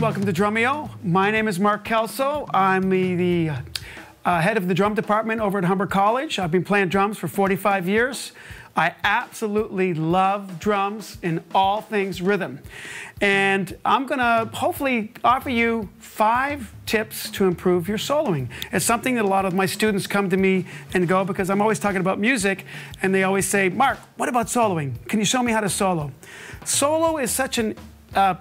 welcome to Drumeo. My name is Mark Kelso. I'm the head of the drum department over at Humber College. I've been playing drums for 45 years. I absolutely love drums in all things rhythm. And I'm gonna hopefully offer you 5 tips to improve your soloing. It's something that a lot of my students come to me and go, because I'm always talking about music, and they always say, Mark, what about soloing? Can you show me how to solo? Solo is such an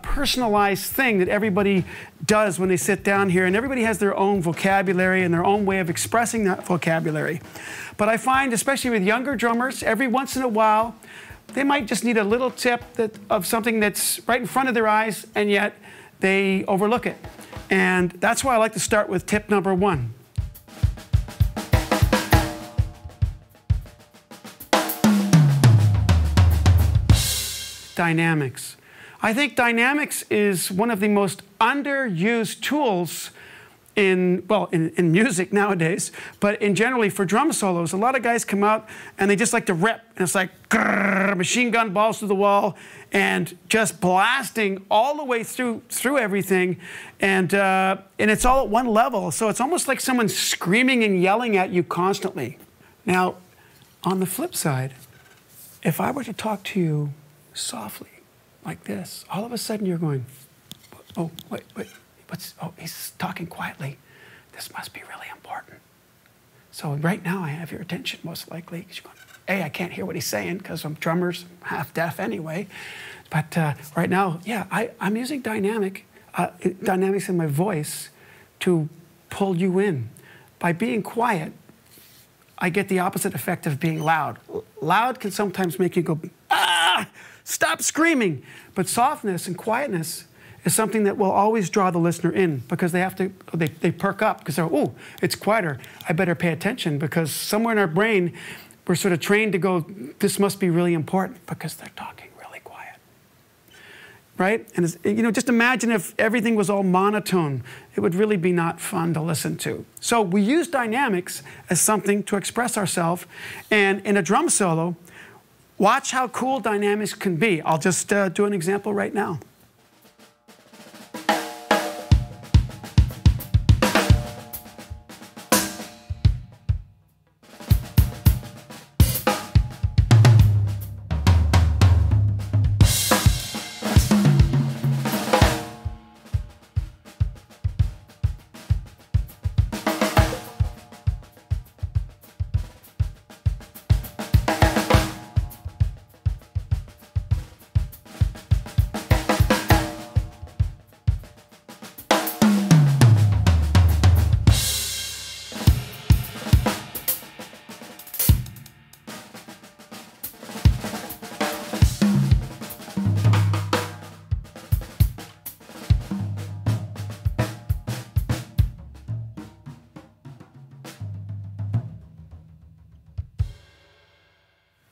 personalized thing that everybody does when they sit down here, and everybody has their own vocabulary and their own way of expressing that vocabulary. But I find, especially with younger drummers, every once in a while, they might just need a little tip of something that's right in front of their eyes, and yet they overlook it. And that's why I like to start with tip number 1. Dynamics. I think dynamics is one of the most underused tools in music nowadays, but in generally for drum solos. A lot of guys come out and they just like to rip, and it's like grrr, machine gun balls to the wall and just blasting all the way through everything, and it's all at one level. So it's almost like someone screaming and yelling at you constantly. Now, on the flip side, if I were to talk to you softly, like this, all of a sudden you're going, oh, wait, oh, he's talking quietly. This must be really important. So right now I have your attention, most likely. You're going, hey, I can't hear what he's saying because I'm drummers, half deaf anyway. But right now, yeah, I'm using dynamics in my voice to pull you in. By being quiet, I get the opposite effect of being loud. Loud can sometimes make you go, ah! Stop screaming. But softness and quietness is something that will always draw the listener in, because they perk up because they're, oh, it's quieter. I better pay attention, because somewhere in our brain, we're sort of trained to go, this must be really important because they're talking really quiet. Right? And just imagine if everything was all monotone. It would really be not fun to listen to. So we use dynamics as something to express ourselves. And in a drum solo, watch how cool dynamics can be. I'll just do an example right now.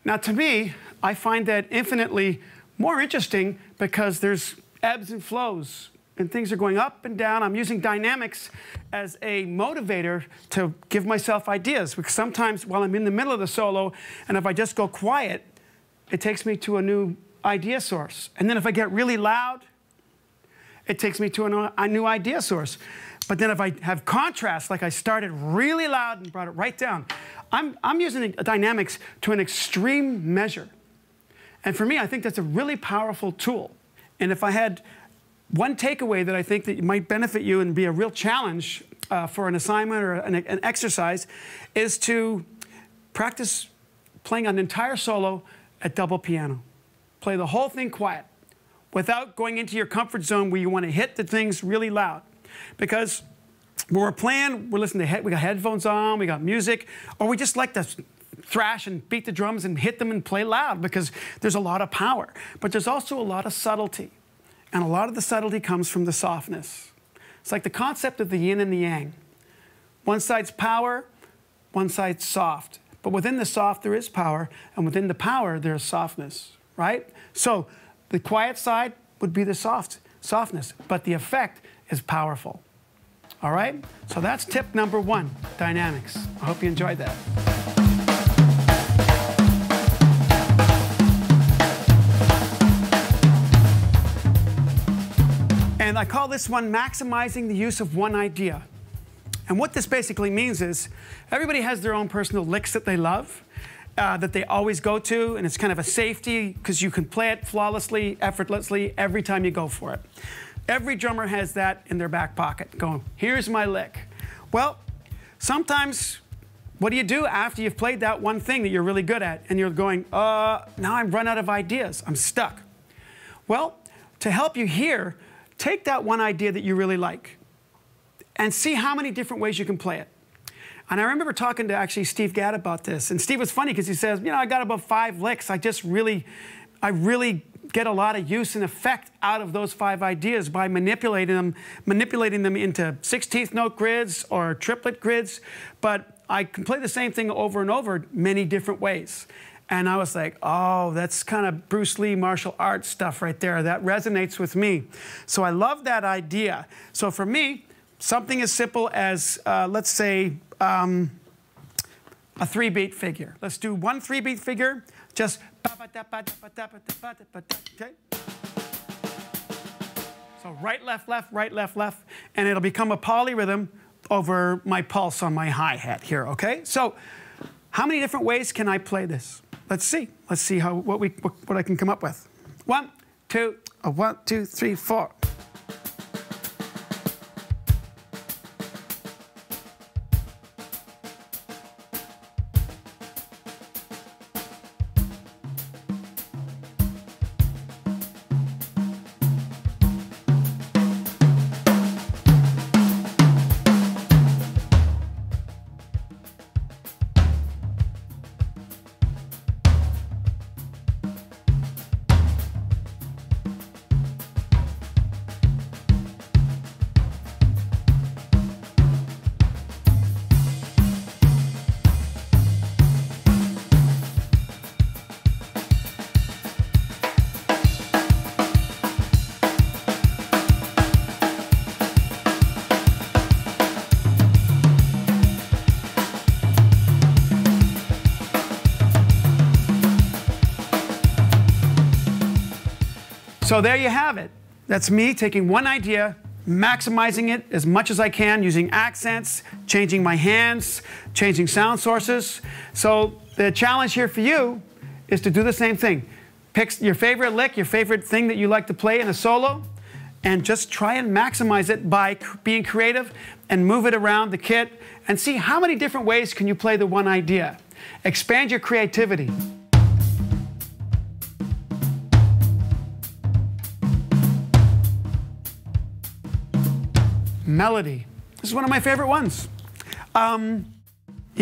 Now, to me, I find that infinitely more interesting, because there's ebbs and flows, and things are going up and down. I'm using dynamics as a motivator to give myself ideas, because sometimes while I'm in the middle of the solo, and if I just go quiet, it takes me to a new idea source. And then if I get really loud, it takes me to a new idea source. But then if I have contrast, like I started really loud and brought it right down, I'm using dynamics to an extreme measure. And for me, I think that's a really powerful tool. And if I had one takeaway that I think that might benefit you and be a real challenge for an assignment or an exercise, is to practice playing an entire solo at double piano. Play the whole thing quiet, without going into your comfort zone where you want to hit the things really loud. Because when we're playing, we're listening to we got headphones on, we got music, or we just like to thrash and beat the drums and hit them and play loud, because there's a lot of power. But there's also a lot of subtlety. And a lot of the subtlety comes from the softness. It's like the concept of the yin and the yang. One side's power, one side's soft. But within the soft, there is power, and within the power, there's softness, right? So the quiet side would be the softness, but the effect is powerful. All right? So that's tip number 1, dynamics. I hope you enjoyed that. And And I call this one maximizing the use of one idea. And what this basically means is everybody has their own personal licks that they love, that they always go to, and it's kind of a safety because you can play it flawlessly, effortlessly every time you go for it. Every drummer has that in their back pocket, going, here's my lick. Well, sometimes, what do you do after you've played that one thing that you're really good at, and you're going, now I've run out of ideas, I'm stuck. Well, to help you here, take that one idea that you really like and see how many different ways you can play it. And I remember talking to actually Steve Gadd about this, and Steve was funny because he says, you know, I got about 5 licks, I really get a lot of use and effect out of those 5 ideas by manipulating them into 16th note grids or triplet grids, but I can play the same thing over and over many different ways. And I was like, oh, that's kind of Bruce Lee martial arts stuff right there. That resonates with me. So I love that idea. So for me, something as simple as, let's say, a 3-beat figure. Let's do one 3-beat figure, just okay? So right, left, left, and it'll become a polyrhythm over my pulse on my hi-hat here, okay? So how many different ways can I play this? Let's see. Let's see what I can come up with. 1, 2, 1, 2, 3, 4. So there you have it. That's me taking one idea, maximizing it as much as I can, using accents, changing my hands, changing sound sources. So the challenge here for you is to do the same thing. Pick your favorite lick, your favorite thing that you like to play in a solo, and just try and maximize it by being creative and move it around the kit and see how many different ways can you play the one idea. Expand your creativity. Melody. This is one of my favorite ones. You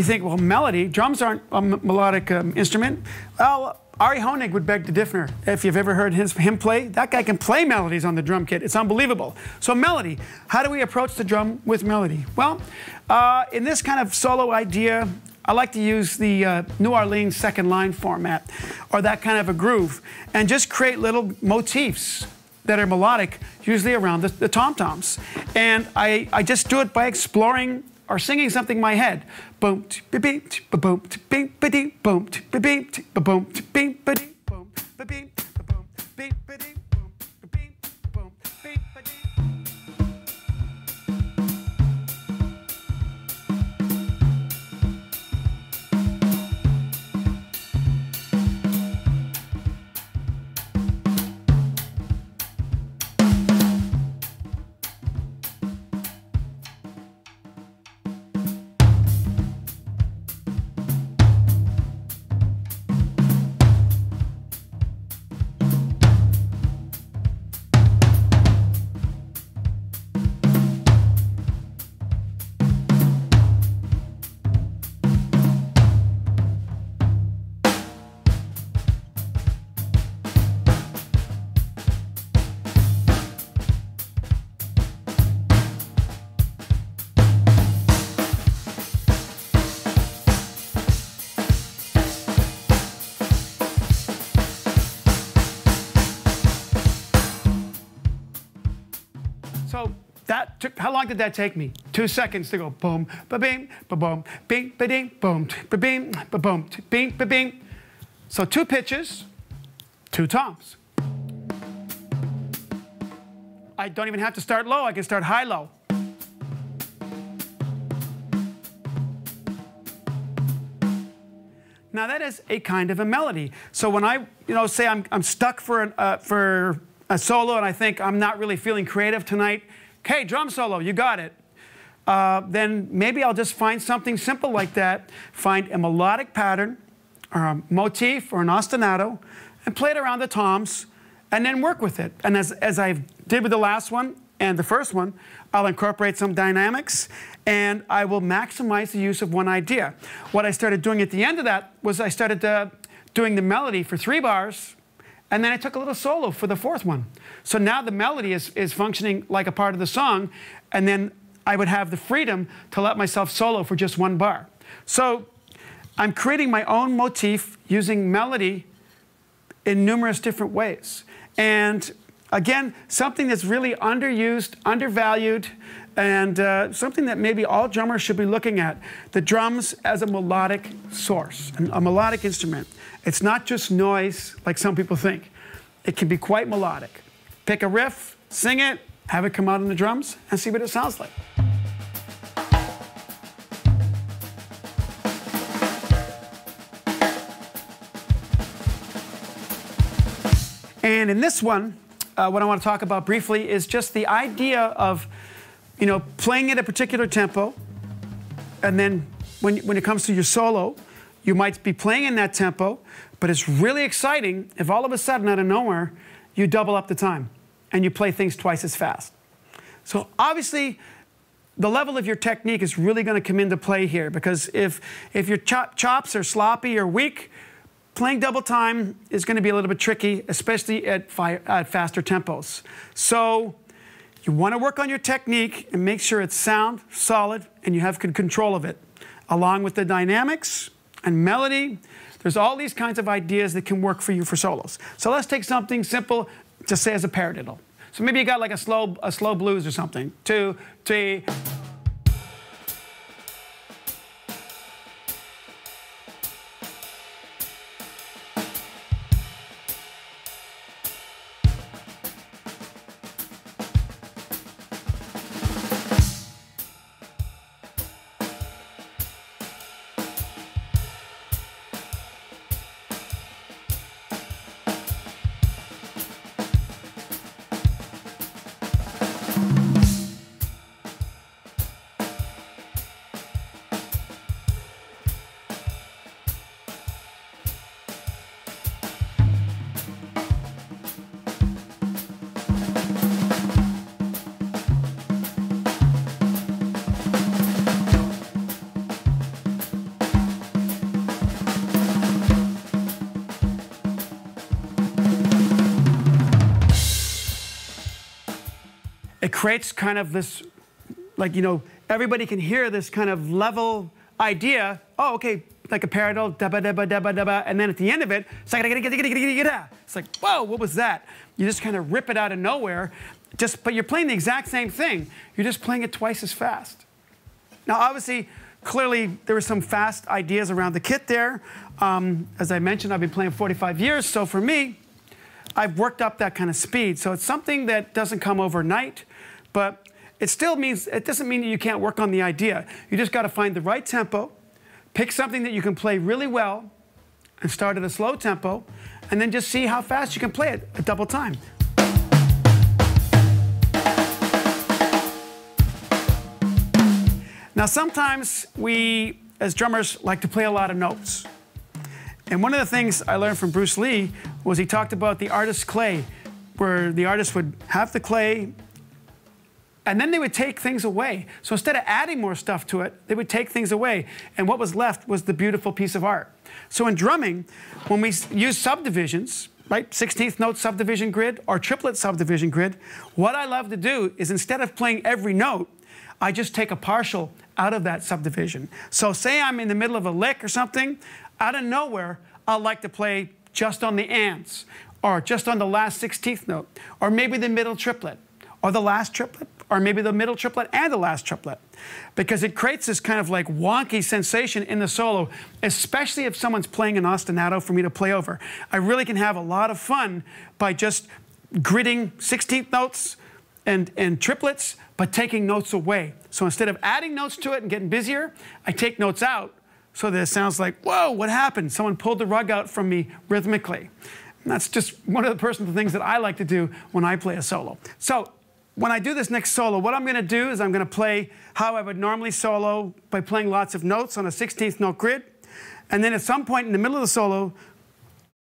think, well, melody, drums aren't a melodic instrument. Well, Ari Honig would beg to differ. If you've ever heard him play, that guy can play melodies on the drum kit. It's unbelievable. So melody, how do we approach the drum with melody? Well, in this kind of solo idea, I like to use the New Orleans second line format, or that kind of a groove, and just create little motifs that are melodic, usually around the tom-toms. And I just do it by exploring or singing something in my head. Boom, ba-beep, ba-boom, ba-beep, ba-dee, boom, ba-beep, ba-boom, ba-beep, ba-dee, boom, ba-beep, ba-boom, ba-beep, ba-dee, boom, ba-beep, ba-boom, ba-beep, ba-dee. So that took, how long did that take me? 2 seconds to go boom, ba-beam, ba-boom, bing, ba-ding, boom, ba-beam, ba-boom, bing, ba-beam. So 2 pitches, 2 toms. I don't even have to start low. I can start high-low. Now that is a kind of a melody. So when I, say I'm stuck for a solo and I think I'm not really feeling creative tonight, hey, drum solo, you got it. Then maybe I'll just find something simple like that, find a melodic pattern or a motif or an ostinato and play it around the toms and then work with it. And as I did with the last one and the first one, I'll incorporate some dynamics and I will maximize the use of one idea. What I started doing at the end of that was I started doing the melody for 3 bars, and then I took a little solo for the 4th one. So now the melody is functioning like a part of the song, and then I would have the freedom to let myself solo for just 1 bar. So I'm creating my own motif using melody in numerous different ways. And again, something that's really underused, undervalued, and something that maybe all drummers should be looking at. The drums as a melodic source, a melodic instrument. It's not just noise like some people think. It can be quite melodic. Pick a riff, sing it, have it come out on the drums, and see what it sounds like. And in this one, what I want to talk about briefly is just the idea of, playing at a particular tempo, and then when it comes to your solo, you might be playing in that tempo, but it's really exciting if all of a sudden, out of nowhere, you double up the time and you play things twice as fast. So obviously, the level of your technique is really going to come into play here, because if your chops are sloppy or weak, playing double time is going to be a little bit tricky, especially at faster tempos. So you want to work on your technique and make sure it's sound, solid, and you have control of it. Along with the dynamics and melody, there's all these kinds of ideas that can work for you for solos. So let's take something simple, just say as a paradiddle. So maybe you got like a slow blues or something. 2, 3. It creates kind of this, like, everybody can hear this kind of level idea. Oh, okay, like a paradiddle, da ba da ba da ba da ba, and then at the end of it, it's like, whoa, what was that? You just kind of rip it out of nowhere, but you're playing the exact same thing. You're just playing it twice as fast. Now, obviously, clearly, there were some fast ideas around the kit there. As I mentioned, I've been playing 45 years, so for me, I've worked up that kind of speed. So it's something that doesn't come overnight, but it doesn't mean that you can't work on the idea. You just got to find the right tempo, pick something that you can play really well, and start at a slow tempo, and then just see how fast you can play it at double time. Now, sometimes we, as drummers, like to play a lot of notes. And one of the things I learned from Bruce Lee was he talked about the artist's clay, where the artist would have the clay, and then they would take things away. So instead of adding more stuff to it, they would take things away. And what was left was the beautiful piece of art. So in drumming, when we use subdivisions, right, 16th note subdivision grid or triplet subdivision grid, what I love to do is instead of playing every note, I just take a partial out of that subdivision. So say I'm in the middle of a lick or something, out of nowhere, I'll like to play just on the ands, or just on the last 16th note, or maybe the middle triplet, or the last triplet, or maybe the middle triplet and the last triplet. Because it creates this kind of like wonky sensation in the solo, especially if someone's playing an ostinato for me to play over. I really can have a lot of fun by just gridding 16th notes and triplets, but taking notes away. So instead of adding notes to it and getting busier, I take notes out so that it sounds like, whoa, what happened? Someone pulled the rug out from me rhythmically. And that's just one of the personal things that I like to do when I play a solo. So when I do this next solo, what I'm going to do is I'm going to play how I would normally solo by playing lots of notes on a 16th note grid. And then at some point in the middle of the solo,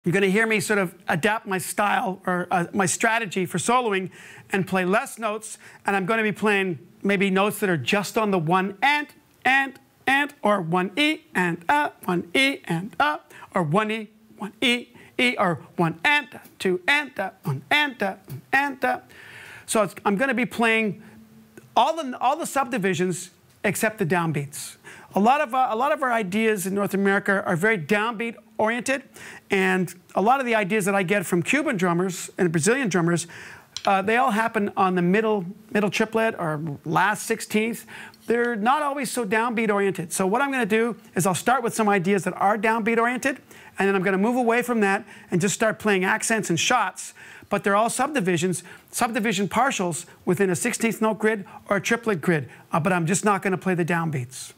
you're going to hear me sort of adapt my style or my strategy for soloing and play less notes. And I'm going to be playing maybe notes that are just on the one and, or one E and one E and or one E, or one and, two and, one and. So I'm going to be playing all the subdivisions except the downbeats. A lot of our ideas in North America are very downbeat oriented, and a lot of the ideas that I get from Cuban drummers and Brazilian drummers, they all happen on the middle triplet or last 16th. They're not always so downbeat oriented. So what I'm going to do is I'll start with some ideas that are downbeat oriented, and then I'm going to move away from that and just start playing accents and shots. But they're all subdivision partials within a 16th note grid or a triplet grid. But I'm just not going to play the downbeats.